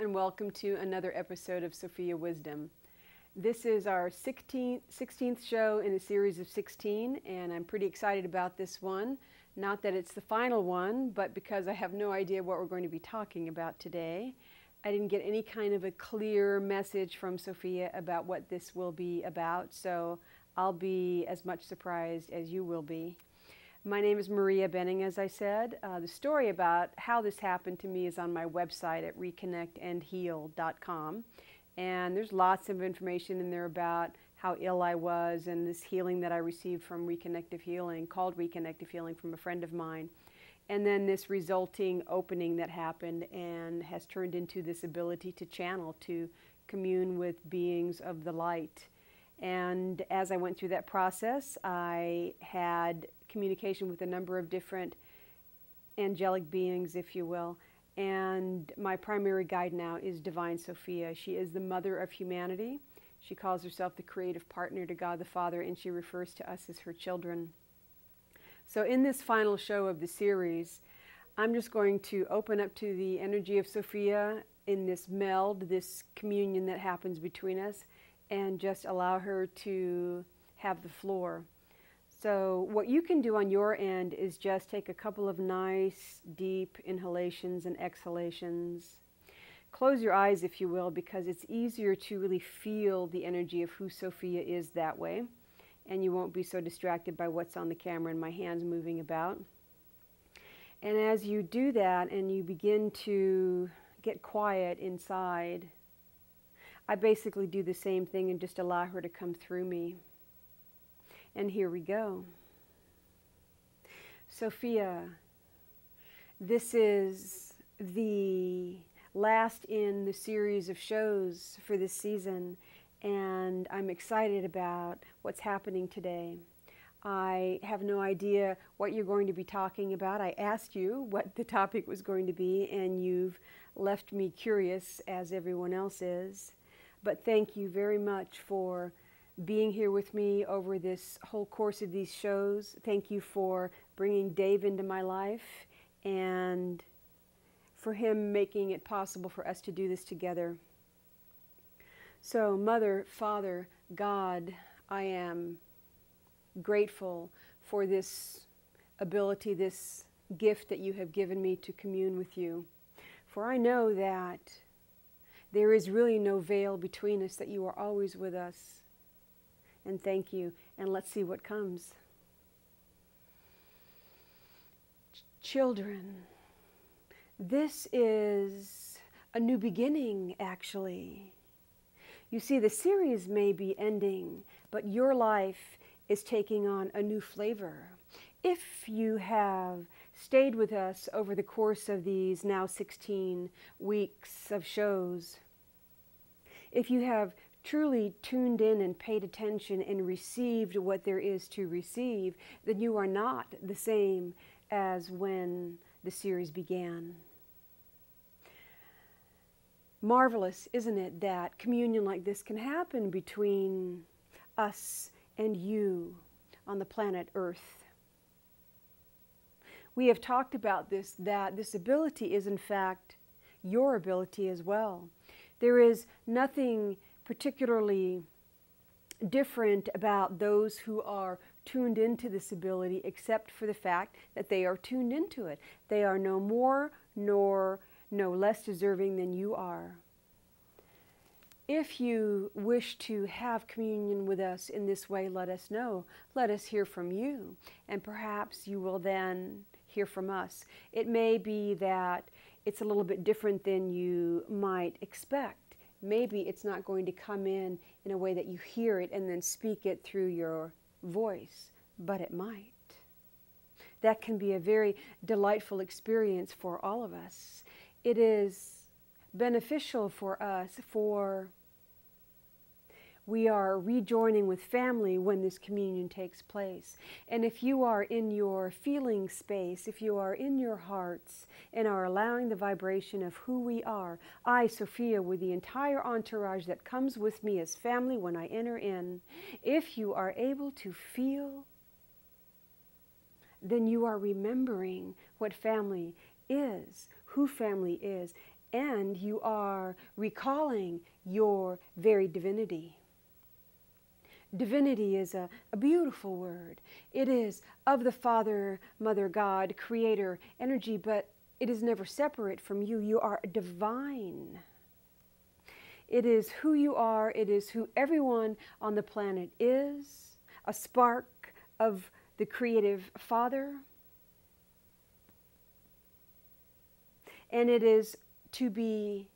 and welcome to another episode of Sophia Wisdom. This is our 16th show in a series of 16, and I'm pretty excited about this one. Not that it's the final one, but because I have no idea what we're going to be talking about today. I didn't get any kind of a clear message from Sophia about what this will be about, so I'll be as much surprised as you will be. My name is Maria Benning, as I said. The story about how this happened to me is on my website at reconnectandheal.com. And there's lots of information in there about how ill I was and this healing that I received from Reconnective Healing, called Reconnective Healing, from a friend of mine. And then this resulting opening that happened and has turned into this ability to channel, to commune with beings of the light. And as I went through that process, I had communication with a number of different angelic beings, if you will. And my primary guide now is Divine Sophia. She is the mother of humanity. She calls herself the creative partner to God the Father, and she refers to us as her children. So in this final show of the series, I'm just going to open up to the energy of Sophia in this meld, this communion that happens between us, and just allow her to have the floor. So what you can do on your end is just take a couple of nice, deep inhalations and exhalations. Close your eyes, if you will, because it's easier to really feel the energy of who Sophia is that way, and you won't be so distracted by what's on the camera and my hands moving about. And as you do that and you begin to get quiet inside, I basically do the same thing and just allow her to come through me. And here we go. Sophia, this is the last in the series of shows for this season, and I'm excited about what's happening today. I have no idea what you're going to be talking about. I asked you what the topic was going to be, and you've left me curious, as everyone else is. But thank you very much for being here with me over this whole course of these shows. Thank you for bringing Dave into my life and for him making it possible for us to do this together. So, Mother, Father, God, I am grateful for this ability, this gift that you have given me to commune with you. For I know that there is really no veil between us, that you are always with us. And thank you. And let's see what comes. Children, this is a new beginning, actually. You see, the series may be ending, but your life is taking on a new flavor. If you have stayed with us over the course of these now 16 weeks of shows, if you have truly tuned in and paid attention and received what there is to receive, then you are not the same as when the series began. Marvelous, isn't it, that communion like this can happen between us and you on the planet Earth. We have talked about this, that this ability is in fact your ability as well. There is nothing particularly different about those who are tuned into this ability, except for the fact that they are tuned into it. They are no more nor no less deserving than you are. If you wish to have communion with us in this way, let us know. Let us hear from you, and perhaps you will then hear from us. It may be that it's a little bit different than you might expect. Maybe it's not going to come in a way that you hear it and then speak it through your voice, but it might. That can be a very delightful experience for all of us. It is beneficial for us, for we are rejoining with family when this communion takes place. And if you are in your feeling space, if you are in your hearts and are allowing the vibration of who we are, I, Sophia, with the entire entourage that comes with me as family when I enter in, if you are able to feel, then you are remembering what family is, who family is, and you are recalling your very divinity. Divinity is a beautiful word. It is of the Father, Mother, God, Creator, energy, but it is never separate from you. You are divine. It is who you are. It is who everyone on the planet is, a spark of the creative Father. And it is to be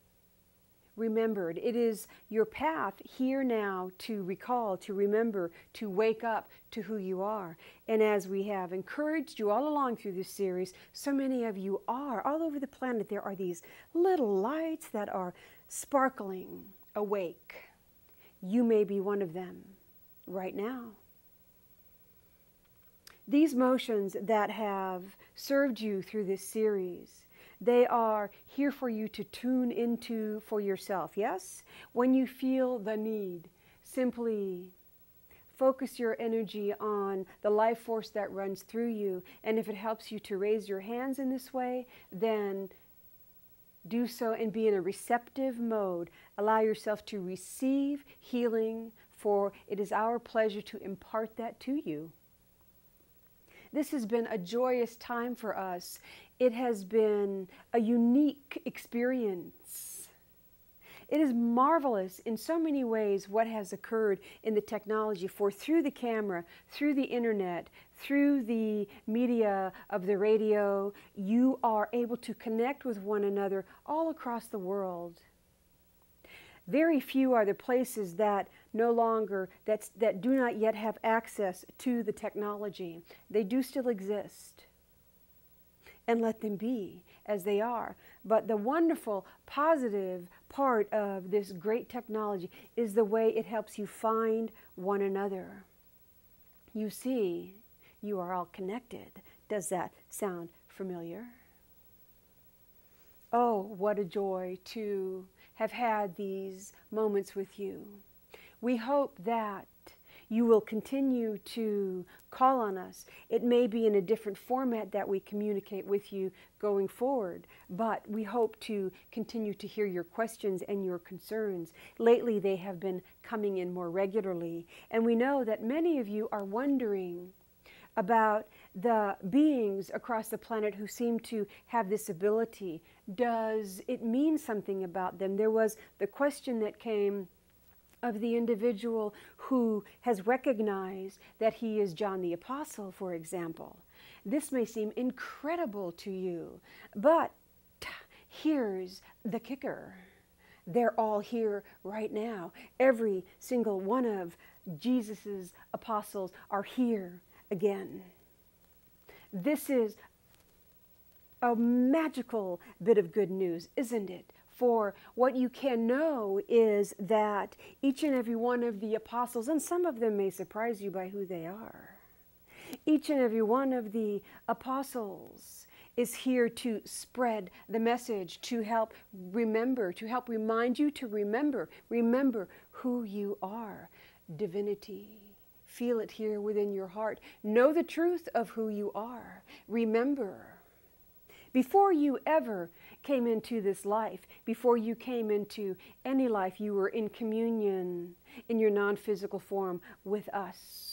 remembered. It is your path here now to recall, to remember, to wake up to who you are. And as we have encouraged you all along through this series, so many of you are. All over the planet there are these little lights that are sparkling awake. You may be one of them right now. These motions that have served you through this series, they are here for you to tune into for yourself, yes? When you feel the need, simply focus your energy on the life force that runs through you. And if it helps you to raise your hands in this way, then do so and be in a receptive mode. Allow yourself to receive healing, for it is our pleasure to impart that to you. This has been a joyous time for us. It has been a unique experience. It is marvelous in so many ways what has occurred in the technology, for through the camera, through the internet, through the media of the radio, you are able to connect with one another all across the world. Very few are the places that no longer, that do not yet have access to the technology. They do still exist. And let them be as they are. But the wonderful, positive part of this great technology is the way it helps you find one another. You see, you are all connected. Does that sound familiar? Oh, what a joy to have had these moments with you. We hope that you will continue to call on us. It may be in a different format that we communicate with you going forward, but we hope to continue to hear your questions and your concerns. Lately, they have been coming in more regularly, and we know that many of you are wondering about the beings across the planet who seem to have this ability. Does it mean something about them? There was the question that came of the individual who has recognized that he is John the Apostle, for example. This may seem incredible to you, but here's the kicker. They're all here right now. Every single one of Jesus's apostles are here again. This is a magical bit of good news, isn't it? For what you can know is that each and every one of the apostles, and some of them may surprise you by who they are, each and every one of the apostles is here to spread the message, to help remember, to help remind you to remember who you are, divinity. Feel it here within your heart. Know the truth of who you are. Remember. Before you ever came into this life, before you came into any life, you were in communion in your non-physical form with us.